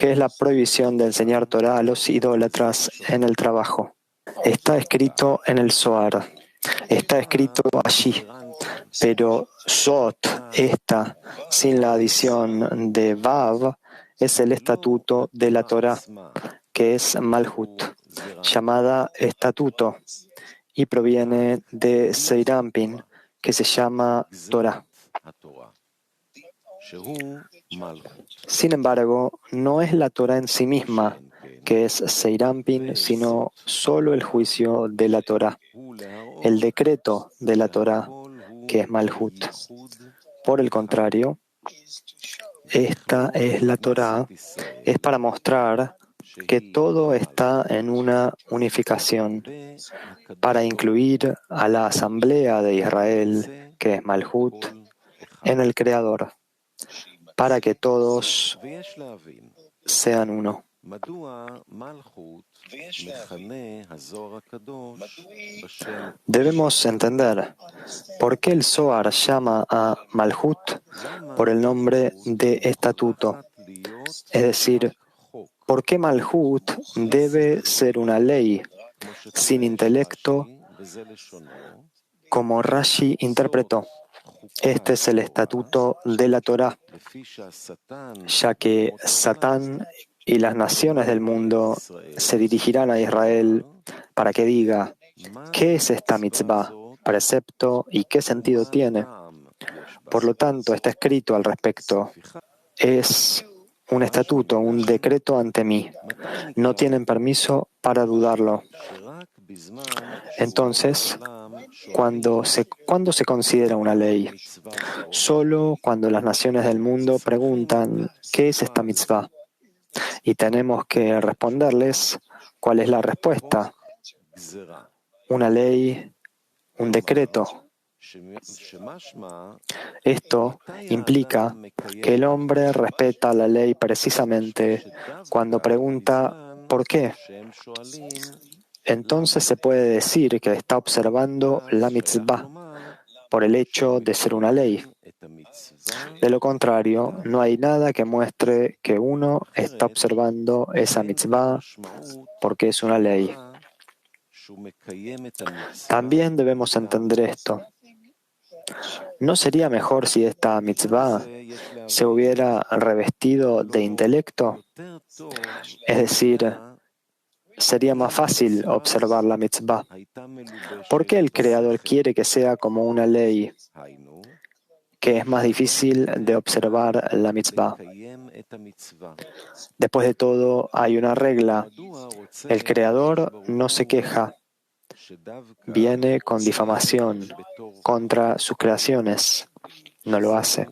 que es la prohibición de enseñar Torah a los idólatras en el trabajo. Está escrito en el Zohar, está escrito allí, pero Zot, esta, sin la adición de Vav, es el estatuto de la Torah, que es Malhut, llamada estatuto, y proviene de Seirampin, que se llama Torah. Sin embargo, no es la Torah en sí misma, que es Seirampin, sino solo el juicio de la Torah, el decreto de la Torah, que es Malhut. Por el contrario, esta es la Torah, es para mostrar que todo está en una unificación, para incluir a la Asamblea de Israel, que es Malhut, en el Creador, para que todos sean uno. Debemos entender por qué el Zohar llama a Malhut por el nombre de estatuto, es decir, por qué Malhut debe ser una ley sin intelecto, como Rashi interpretó. Este es el estatuto de la Torah, ya que Satán y las naciones del mundo se dirigirán a Israel para que diga, ¿qué es esta mitzvah, precepto, y qué sentido tiene? Por lo tanto, está escrito al respecto. Es un estatuto, un decreto ante mí. No tienen permiso para dudarlo. Entonces, ¿cuándo se considera una ley? Solo cuando las naciones del mundo preguntan, ¿qué es esta mitzvah? Y tenemos que responderles, ¿cuál es la respuesta? Una ley, un decreto. Esto implica que el hombre respeta la ley precisamente cuando pregunta ¿por qué? Entonces se puede decir que está observando la mitzvah por el hecho de ser una ley. De lo contrario, no hay nada que muestre que uno está observando esa mitzvah porque es una ley. También debemos entender esto. ¿No sería mejor si esta mitzvah se hubiera revestido de intelecto? Es decir, sería más fácil observar la mitzvah. ¿Por qué el Creador quiere que sea como una ley, que es más difícil de observar la mitzvah? Después de todo, hay una regla. El Creador no se queja. Viene con difamación contra sus creaciones. No lo hace.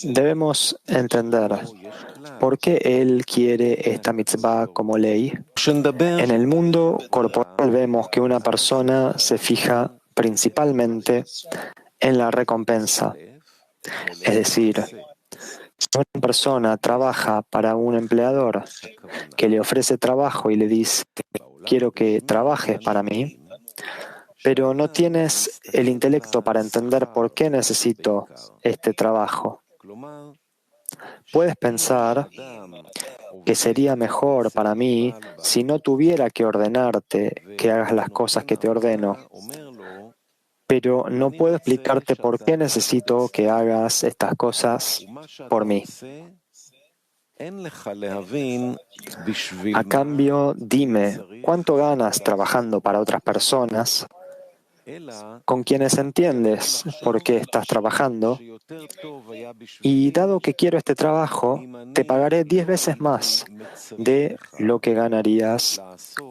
Debemos entender por qué Él quiere esta mitzvah como ley. En el mundo corporal vemos que una persona se fija principalmente en la recompensa. Es decir, si una persona trabaja para un empleador que le ofrece trabajo y le dice, quiero que trabajes para mí, pero no tienes el intelecto para entender por qué necesito este trabajo. Puedes pensar que sería mejor para mí si no tuviera que ordenarte que hagas las cosas que te ordeno, pero no puedo explicarte por qué necesito que hagas estas cosas por mí. A cambio, dime, ¿cuánto ganas trabajando para otras personas con quienes entiendes por qué estás trabajando? Y dado que quiero este trabajo, te pagaré 10 veces más de lo que ganarías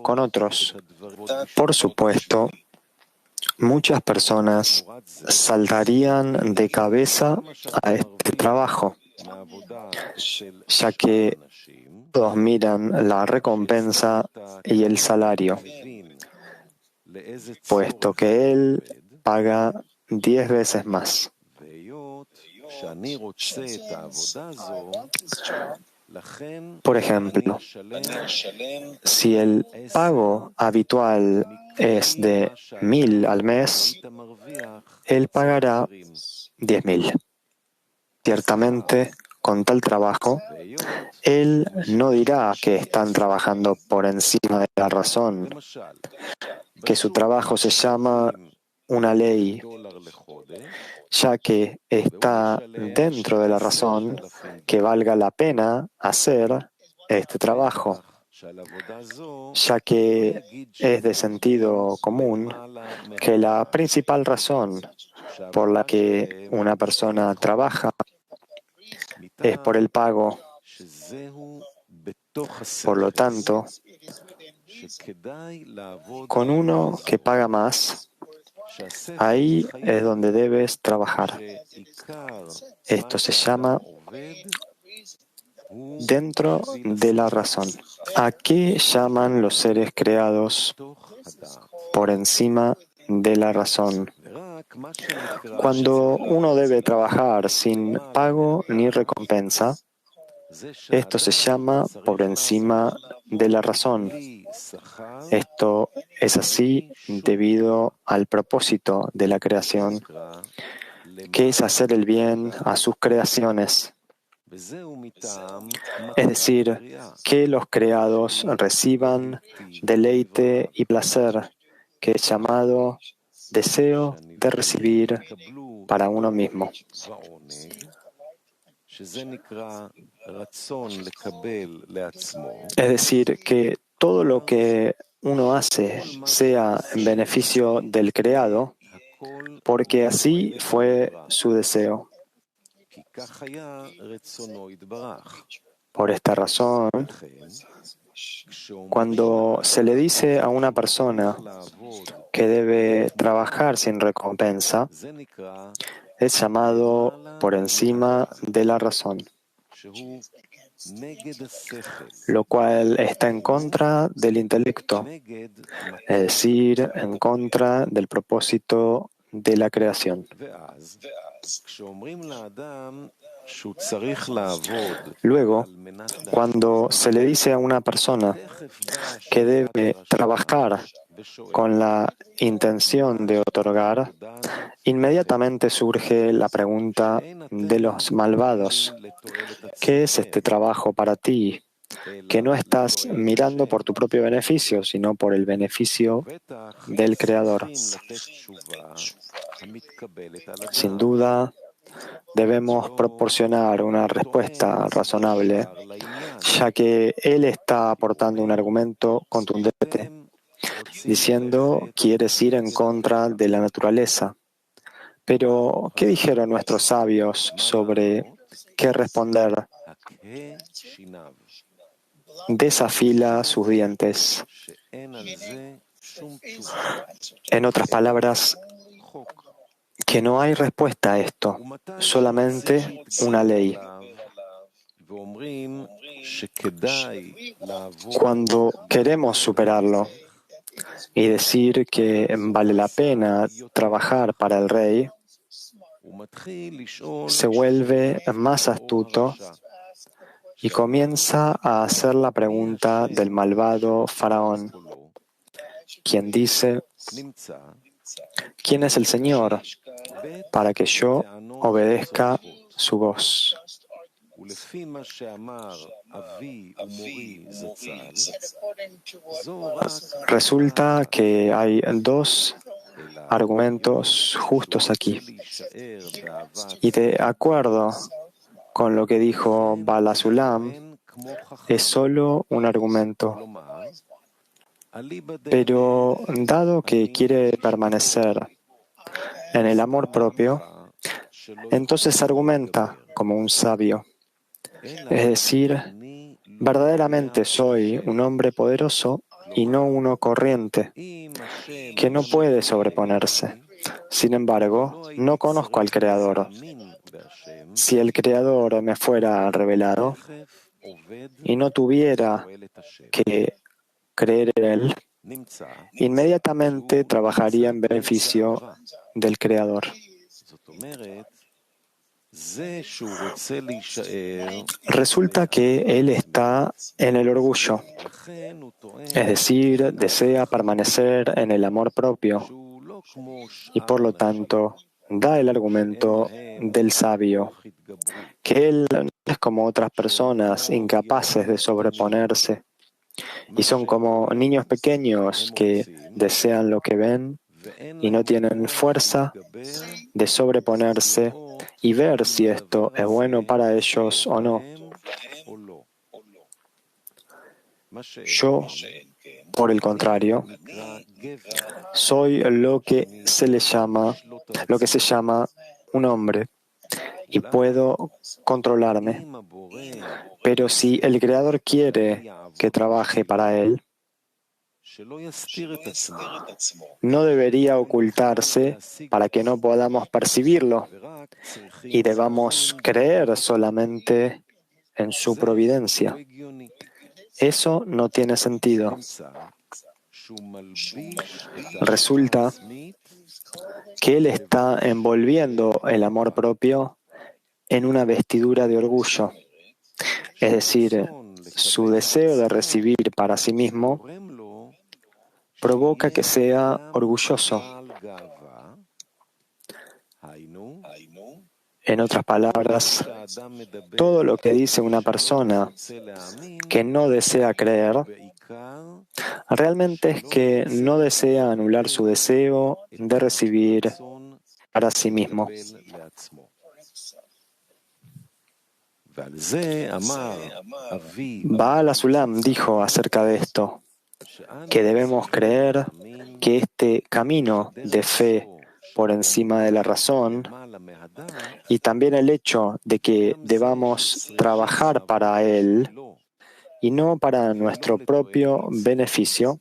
con otros. Por supuesto, muchas personas saltarían de cabeza a este trabajo, ya que todos miran la recompensa y el salario, puesto que él paga 10 veces más. Por ejemplo, si el pago habitual es de 1.000 al mes, él pagará 10.000. Ciertamente, con tal trabajo, él no dirá que están trabajando por encima de la razón, que su trabajo se llama una ley, ya que está dentro de la razón que valga la pena hacer este trabajo, ya que es de sentido común que la principal razón por la que una persona trabaja es por el pago. Por lo tanto, con uno que paga más, ahí es donde debes trabajar. Esto se llama dentro de la razón. ¿A qué llaman los seres creados por encima de la razón? Cuando uno debe trabajar sin pago ni recompensa, esto se llama por encima de la razón. Esto es así debido al propósito de la creación, que es hacer el bien a sus creaciones. Es decir, que los creados reciban deleite y placer, que es llamado deseo de recibir para uno mismo. Es decir, que todo lo que uno hace sea en beneficio del creado, porque así fue su deseo. Por esta razón, cuando se le dice a una persona que debe trabajar sin recompensa, es llamado por encima de la razón, lo cual está en contra del intelecto, es decir, en contra del propósito de la creación. Luego, cuando se le dice a una persona que debe trabajar con la intención de otorgar, inmediatamente surge la pregunta de los malvados: ¿qué es este trabajo para ti? Que no estás mirando por tu propio beneficio, sino por el beneficio del Creador. Sin duda, debemos proporcionar una respuesta razonable, ya que él está aportando un argumento contundente, diciendo: quieres ir en contra de la naturaleza. Pero, ¿qué dijeron nuestros sabios sobre qué responder? Desafila sus dientes. En otras palabras, que no hay respuesta a esto, solamente una ley. Cuando queremos superarlo y decir que vale la pena trabajar para el rey, se vuelve más astuto y comienza a hacer la pregunta del malvado faraón, quien dice: ¿quién es el Señor para que yo obedezca su voz? Resulta que hay dos argumentos justos aquí. Y de acuerdo con lo que dijo Bala Sulam, es solo un argumento. Pero dado que quiere permanecer en el amor propio, entonces argumenta como un sabio. Es decir, verdaderamente soy un hombre poderoso y no uno corriente, que no puede sobreponerse. Sin embargo, no conozco al Creador. Si el Creador me fuera revelado y no tuviera que creer en Él, inmediatamente trabajaría en beneficio del Creador. Resulta que él está en el orgullo, es decir, desea permanecer en el amor propio y por lo tanto da el argumento del sabio, que él es como otras personas incapaces de sobreponerse, y son como niños pequeños que desean lo que ven y no tienen fuerza de sobreponerse y ver si esto es bueno para ellos o no. Yo, por el contrario, soy lo que se llama un hombre, y puedo controlarme. Pero si el Creador quiere que trabaje para Él, no debería ocultarse para que no podamos percibirlo y debamos creer solamente en su providencia. Eso no tiene sentido. Resulta que Él está envolviendo el amor propio en una vestidura de orgullo, es decir, su deseo de recibir para sí mismo provoca que sea orgulloso. En otras palabras, todo lo que dice una persona que no desea creer, realmente es que no desea anular su deseo de recibir para sí mismo. Baal HaSulam dijo acerca de esto, que debemos creer que este camino de fe por encima de la razón y también el hecho de que debamos trabajar para Él y no para nuestro propio beneficio,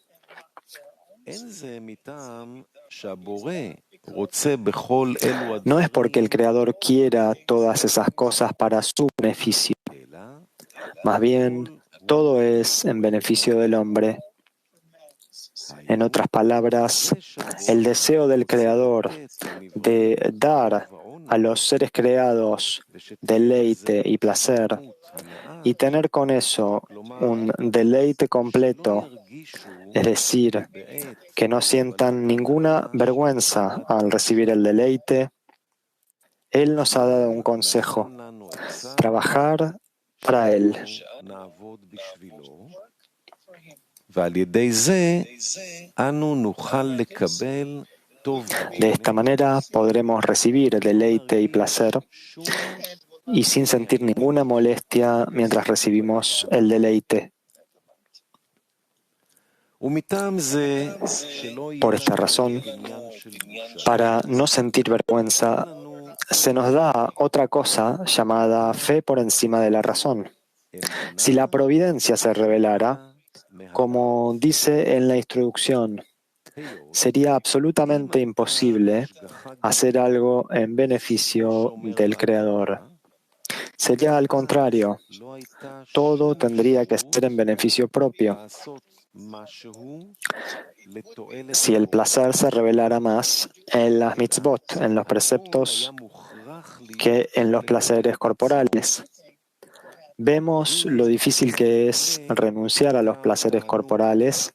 no es porque el Creador quiera todas esas cosas para su beneficio. Más bien, todo es en beneficio del hombre. En otras palabras, el deseo del Creador de dar a los seres creados deleite y placer y tener con eso un deleite completo, es decir, que no sientan ninguna vergüenza al recibir el deleite, Él nos ha dado un consejo: trabajar para Él. De esta manera podremos recibir deleite y placer y sin sentir ninguna molestia mientras recibimos el deleite. Por esta razón, para no sentir vergüenza, se nos da otra cosa llamada fe por encima de la razón. Si la providencia se revelara, como dice en la introducción, sería absolutamente imposible hacer algo en beneficio del Creador. Sería al contrario, todo tendría que ser en beneficio propio. Si el placer se revelara más en las mitzvot, en los preceptos, que en los placeres corporales. Vemos lo difícil que es renunciar a los placeres corporales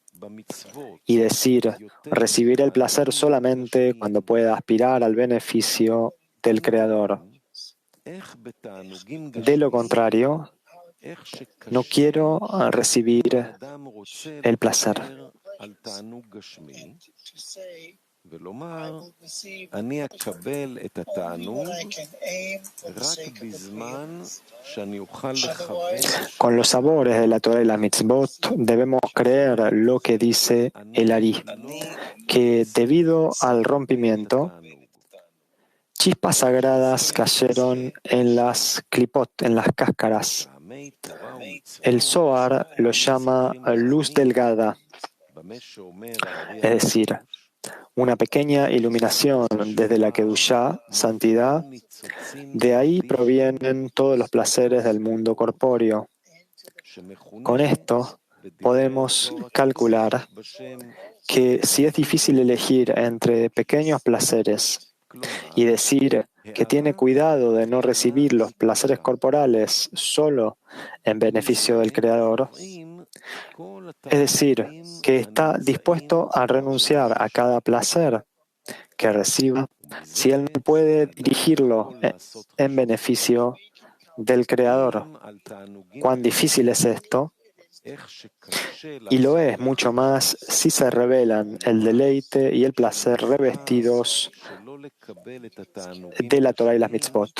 y decir, recibir el placer solamente cuando pueda aspirar al beneficio del Creador. De lo contrario, no quiero recibir el placer. Con los sabores de la Torah y la mitzvot debemos creer lo que dice el Ari, que debido al rompimiento, chispas sagradas cayeron en las klipot, en las cáscaras. El Zohar lo llama luz delgada, es decir, una pequeña iluminación desde la Kedushá, santidad. De ahí provienen todos los placeres del mundo corpóreo. Con esto podemos calcular que si es difícil elegir entre pequeños placeres y decir que tiene cuidado de no recibir los placeres corporales solo en beneficio del Creador, es decir, que está dispuesto a renunciar a cada placer que reciba si él no puede dirigirlo en beneficio del Creador. ¿Cuán difícil es esto? Y lo es mucho más si se revelan el deleite y el placer revestidos de la Torah y las mitzvot.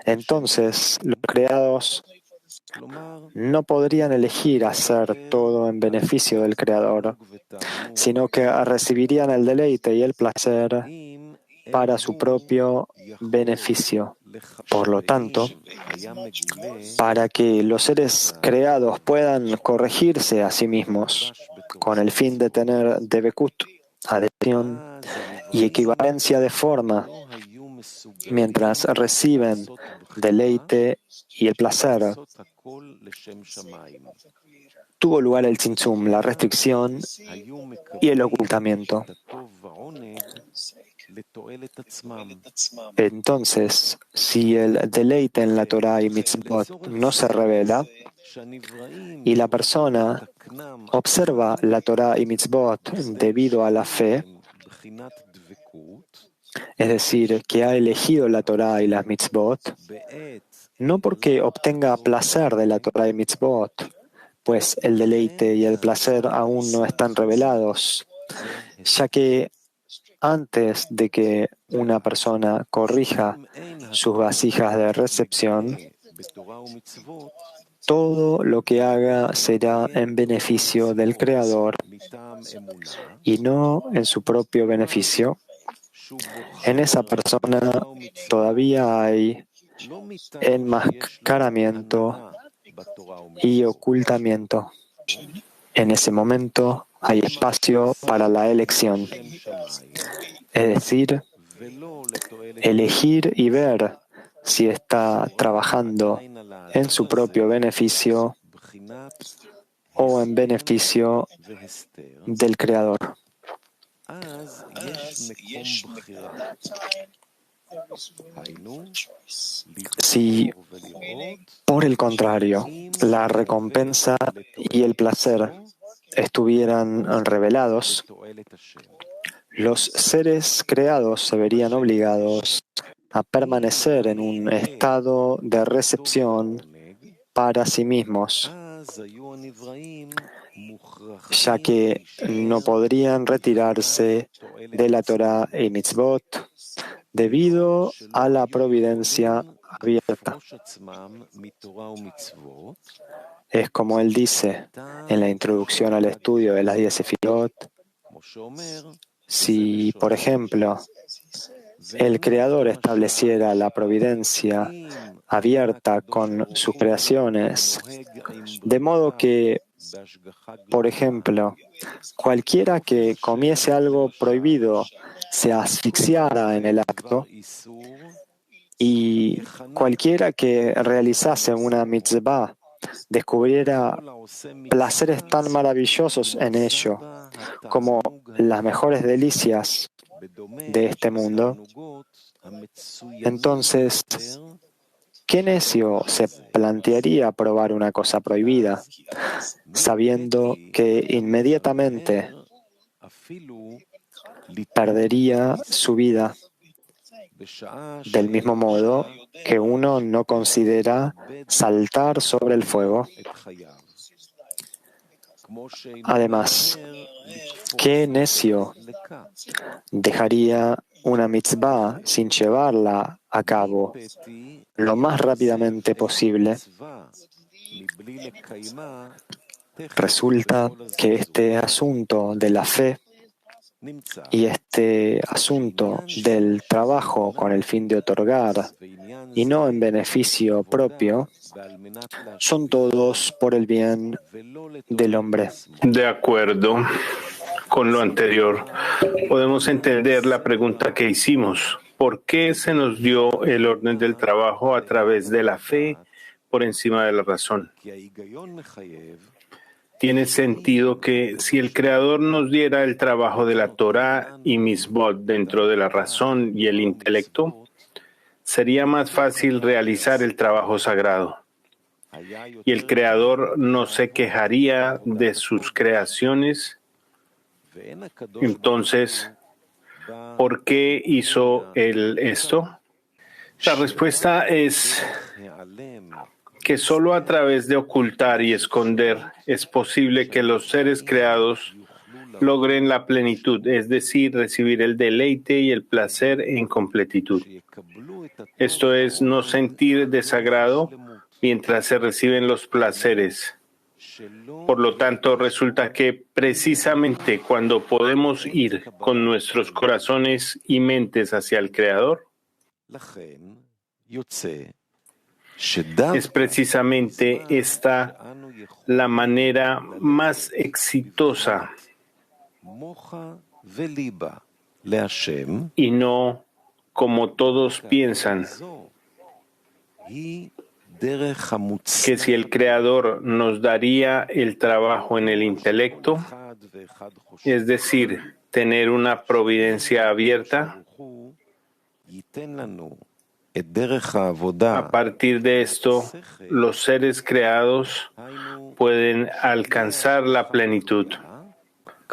Entonces, los creados no podrían elegir hacer todo en beneficio del Creador, sino que recibirían el deleite y el placer para su propio beneficio. Por lo tanto, para que los seres creados puedan corregirse a sí mismos con el fin de tener debekut, adhesión y equivalencia de forma, mientras reciben deleite y el placer, tuvo lugar el tzimtzum, la restricción y el ocultamiento. Entonces, si el deleite en la Torah y mitzvot no se revela, y la persona observa la Torah y mitzvot debido a la fe, es decir, que ha elegido la Torah y las mitzvot, no porque obtenga placer de la Torah y mitzvot, pues el deleite y el placer aún no están revelados, ya que antes de que una persona corrija sus vasijas de recepción, todo lo que haga será en beneficio del Creador y no en su propio beneficio. En esa persona todavía hay enmascaramiento y ocultamiento. En ese momento hay espacio para la elección, es decir, elegir y ver si está trabajando en su propio beneficio o en beneficio del Creador. Si, por el contrario, la recompensa y el placer estuvieran revelados, los seres creados se verían obligados a permanecer en un estado de recepción para sí mismos, ya que no podrían retirarse de la Torah y mitzvot debido a la providencia abierta. Es como él dice en la introducción al estudio de las 10 sefirot, si, por ejemplo, el Creador estableciera la providencia abierta con sus creaciones, de modo que, por ejemplo, cualquiera que comiese algo prohibido se asfixiara en el acto, y cualquiera que realizase una mitzvah descubriera placeres tan maravillosos en ello como las mejores delicias de este mundo, entonces, ¿qué necio se plantearía probar una cosa prohibida, sabiendo que inmediatamente perdería su vida? Del mismo modo que uno no considera saltar sobre el fuego. Además, ¿qué necio dejaría una mitzvah sin llevarla a cabo lo más rápidamente posible? Resulta que este asunto de la fe y este asunto del trabajo con el fin de otorgar y no en beneficio propio son todos por el bien del hombre. De acuerdo con lo anterior, podemos entender la pregunta que hicimos. ¿Por qué se nos dio el orden del trabajo a través de la fe por encima de la razón? Tiene sentido que si el Creador nos diera el trabajo de la Torah y Mitzvot dentro de la razón y el intelecto, sería más fácil realizar el trabajo sagrado. Y el Creador no se quejaría de sus creaciones. Entonces, ¿por qué hizo Él esto? La respuesta es que solo a través de ocultar y esconder es posible que los seres creados logren la plenitud, es decir, recibir el deleite y el placer en completitud. Esto es, no sentir desagrado mientras se reciben los placeres. Por lo tanto, resulta que precisamente cuando podemos ir con nuestros corazones y mentes hacia el Creador, es precisamente esta la manera más exitosa y no como todos piensan, que si el Creador nos daría el trabajo en el intelecto, es decir, tener una providencia abierta, a partir de esto, los seres creados pueden alcanzar la plenitud.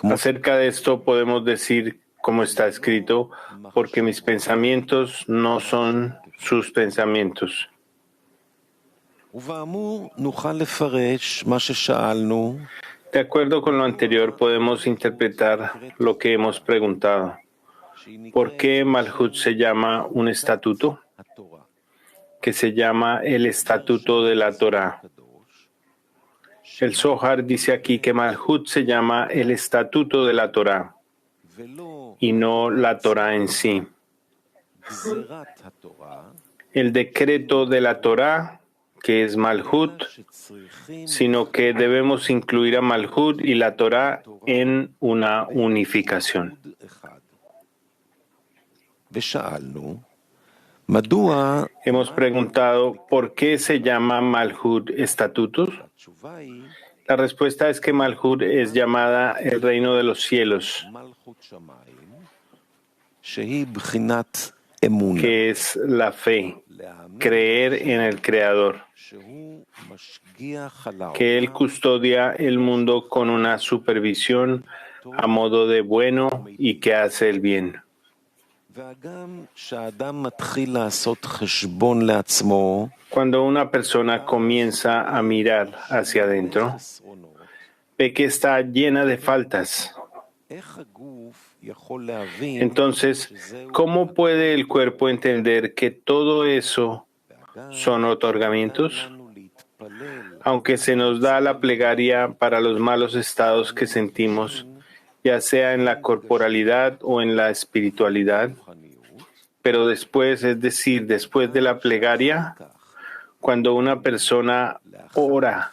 Acerca de esto podemos decir, como está escrito, porque mis pensamientos no son sus pensamientos. De acuerdo con lo anterior, podemos interpretar lo que hemos preguntado. ¿Por qué Malhut se llama un estatuto? Que se llama el estatuto de la Torá. El Zohar dice aquí que Malhut se llama el estatuto de la Torá y no la Torá en sí. El decreto de la Torá, que es Malhut, sino que debemos incluir a Malhut y la Torá en una unificación. Hemos preguntado ¿por qué se llama Malhut estatutos? La respuesta es que Malhut es llamada el reino de los cielos, que es la fe, creer en el Creador, que Él custodia el mundo con una supervisión a modo de bueno y que hace el bien. Cuando una persona comienza a mirar hacia adentro, ve que está llena de faltas. Entonces, ¿cómo puede el cuerpo entender que todo eso son otorgamientos? Aunque se nos da la plegaria para los malos estados que sentimos, ya sea en la corporalidad o en la espiritualidad, pero después, es decir, después de la plegaria, cuando una persona ora,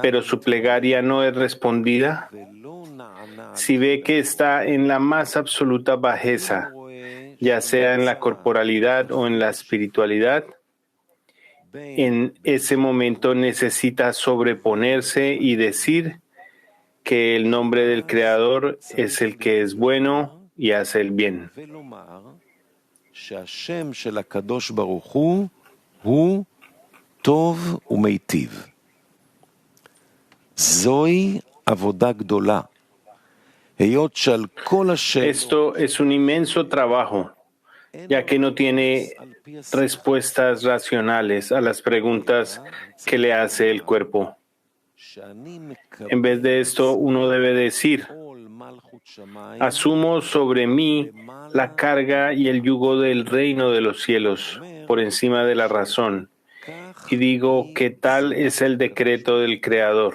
pero su plegaria no es respondida, si ve que está en la más absoluta bajeza, ya sea en la corporalidad o en la espiritualidad, en ese momento necesita sobreponerse y decir que el nombre del Creador es el que es bueno y hace el bien. Esto es un inmenso trabajo, ya que no tiene respuestas racionales a las preguntas que le hace el cuerpo. En vez de esto, uno debe decir: asumo sobre mí la carga y el yugo del reino de los cielos por encima de la razón, y digo que tal es el decreto del Creador.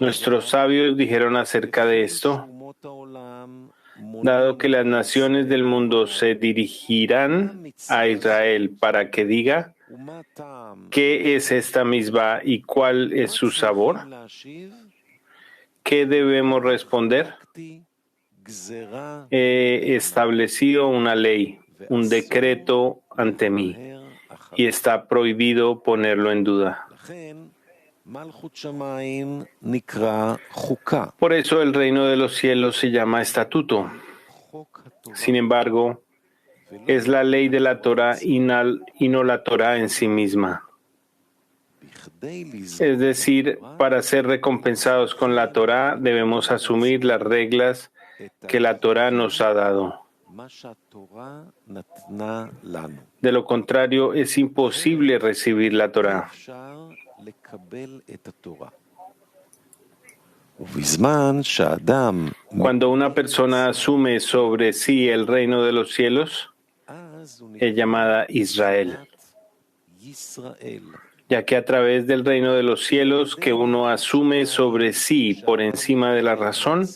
Nuestros sabios dijeron acerca de esto: dado que las naciones del mundo se dirigirán a Israel para que diga ¿qué es esta misbah y cuál es su sabor? ¿Qué debemos responder? He establecido una ley, un decreto ante mí, y está prohibido ponerlo en duda. Por eso el reino de los cielos se llama estatuto. Sin embargo, es la ley de la Torá y no la Torá en sí misma. Es decir, para ser recompensados con la Torá debemos asumir las reglas que la Torá nos ha dado. De lo contrario, es imposible recibir la Torá. Cuando una persona asume sobre sí el reino de los cielos, es llamada Israel, ya que a través del reino de los cielos que uno asume sobre sí por encima de la razón,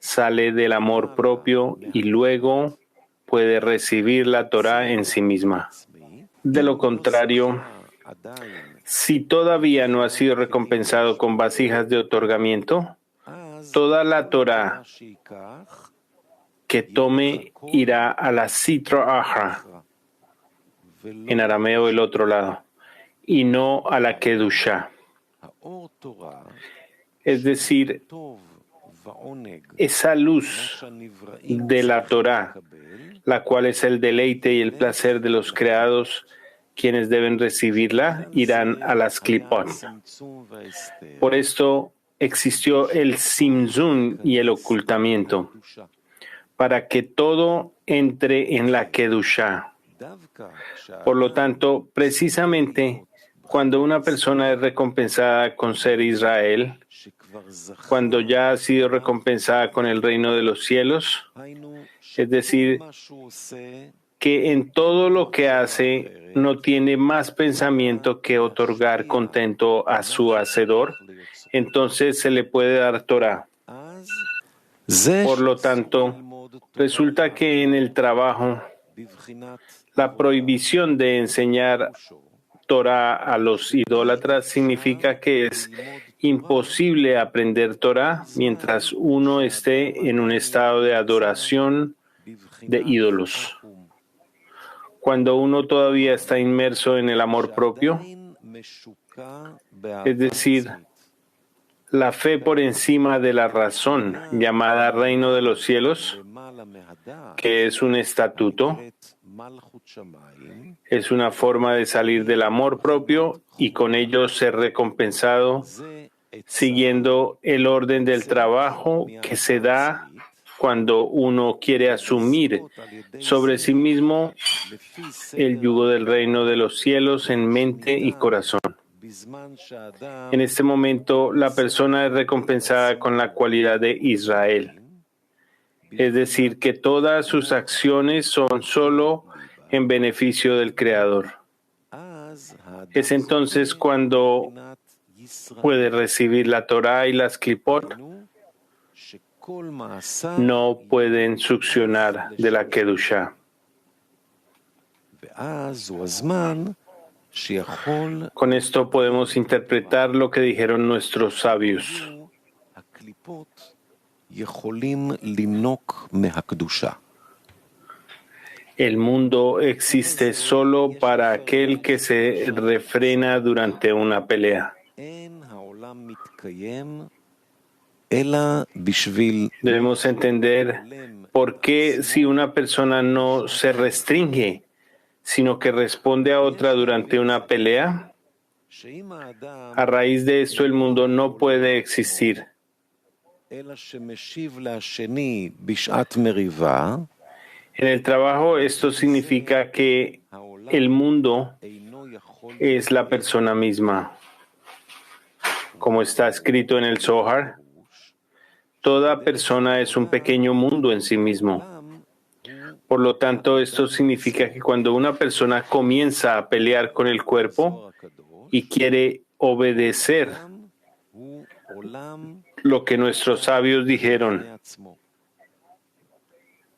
sale del amor propio y luego puede recibir la Torá en sí misma. De lo contrario, si todavía no ha sido recompensado con vasijas de otorgamiento, toda la Torá que tome irá a la Sitra Achra, en arameo el otro lado, y no a la Kedushá. Es decir, esa luz de la Torá, la cual es el deleite y el placer de los creados, quienes deben recibirla, irán a las Klipot. Por esto existió el Simzun y el ocultamiento, para que todo entre en la Kedushá. Por lo tanto, precisamente cuando una persona es recompensada con ser Israel, cuando ya ha sido recompensada con el reino de los cielos, es decir, que en todo lo que hace no tiene más pensamiento que otorgar contento a su Hacedor, entonces se le puede dar Torah. Por lo tanto, resulta que en el trabajo, la prohibición de enseñar Torah a los idólatras significa que es imposible aprender Torah mientras uno esté en un estado de adoración de ídolos. Cuando uno todavía está inmerso en el amor propio, es decir, la fe por encima de la razón, llamada reino de los cielos, que es un estatuto, es una forma de salir del amor propio y con ello ser recompensado siguiendo el orden del trabajo que se da cuando uno quiere asumir sobre sí mismo el yugo del reino de los cielos en mente y corazón. En este momento, la persona es recompensada con la cualidad de Israel, es decir, que todas sus acciones son solo en beneficio del Creador. Es entonces cuando puede recibir la Torá y las Klipot, no pueden succionar de la Kedushá. Con esto podemos interpretar lo que dijeron nuestros sabios. El mundo existe solo para aquel que se refrena durante una pelea. Debemos entender por qué si una persona no se restringe, sino que responde a otra durante una pelea, a raíz de esto el mundo no puede existir. En el trabajo esto significa que el mundo es la persona misma. Como está escrito en el Zohar, toda persona es un pequeño mundo en sí mismo. Por lo tanto, esto significa que cuando una persona comienza a pelear con el cuerpo y quiere obedecer lo que nuestros sabios dijeron,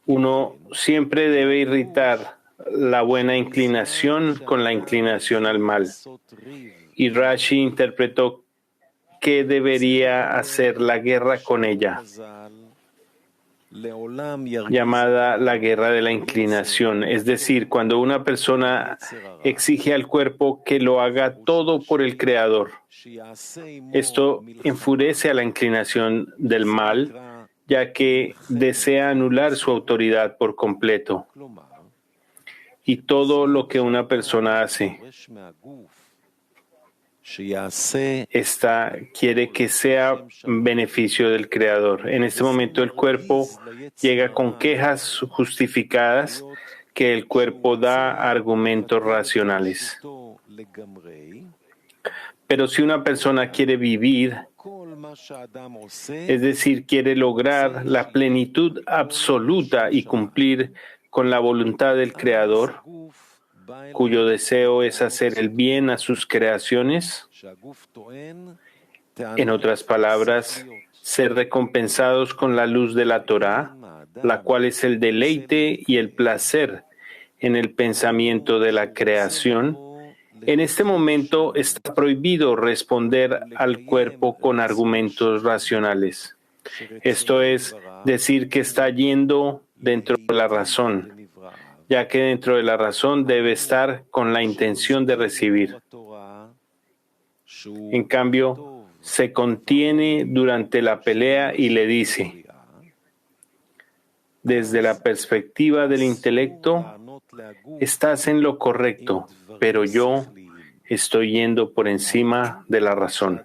uno siempre debe irritar la buena inclinación con la inclinación al mal. Y Rashi interpretó que debería hacer la guerra con ella, llamada la guerra de la inclinación. Es decir, cuando una persona exige al cuerpo que lo haga todo por el Creador, esto enfurece a la inclinación del mal, ya que desea anular su autoridad por completo. Y todo lo que una persona hace Esta quiere que sea beneficio del Creador. En este momento el cuerpo llega con quejas justificadas que el cuerpo da argumentos racionales. Pero si una persona quiere vivir, es decir, quiere lograr la plenitud absoluta y cumplir con la voluntad del Creador, cuyo deseo es hacer el bien a sus creaciones, en otras palabras, ser recompensados con la luz de la Torá, la cual es el deleite y el placer en el pensamiento de la creación. En este momento está prohibido responder al cuerpo con argumentos racionales. Esto es decir que está yendo dentro de la razón, ya que dentro de la razón debe estar con la intención de recibir. En cambio, se contiene durante la pelea y le dice, desde la perspectiva del intelecto, estás en lo correcto, pero yo estoy yendo por encima de la razón.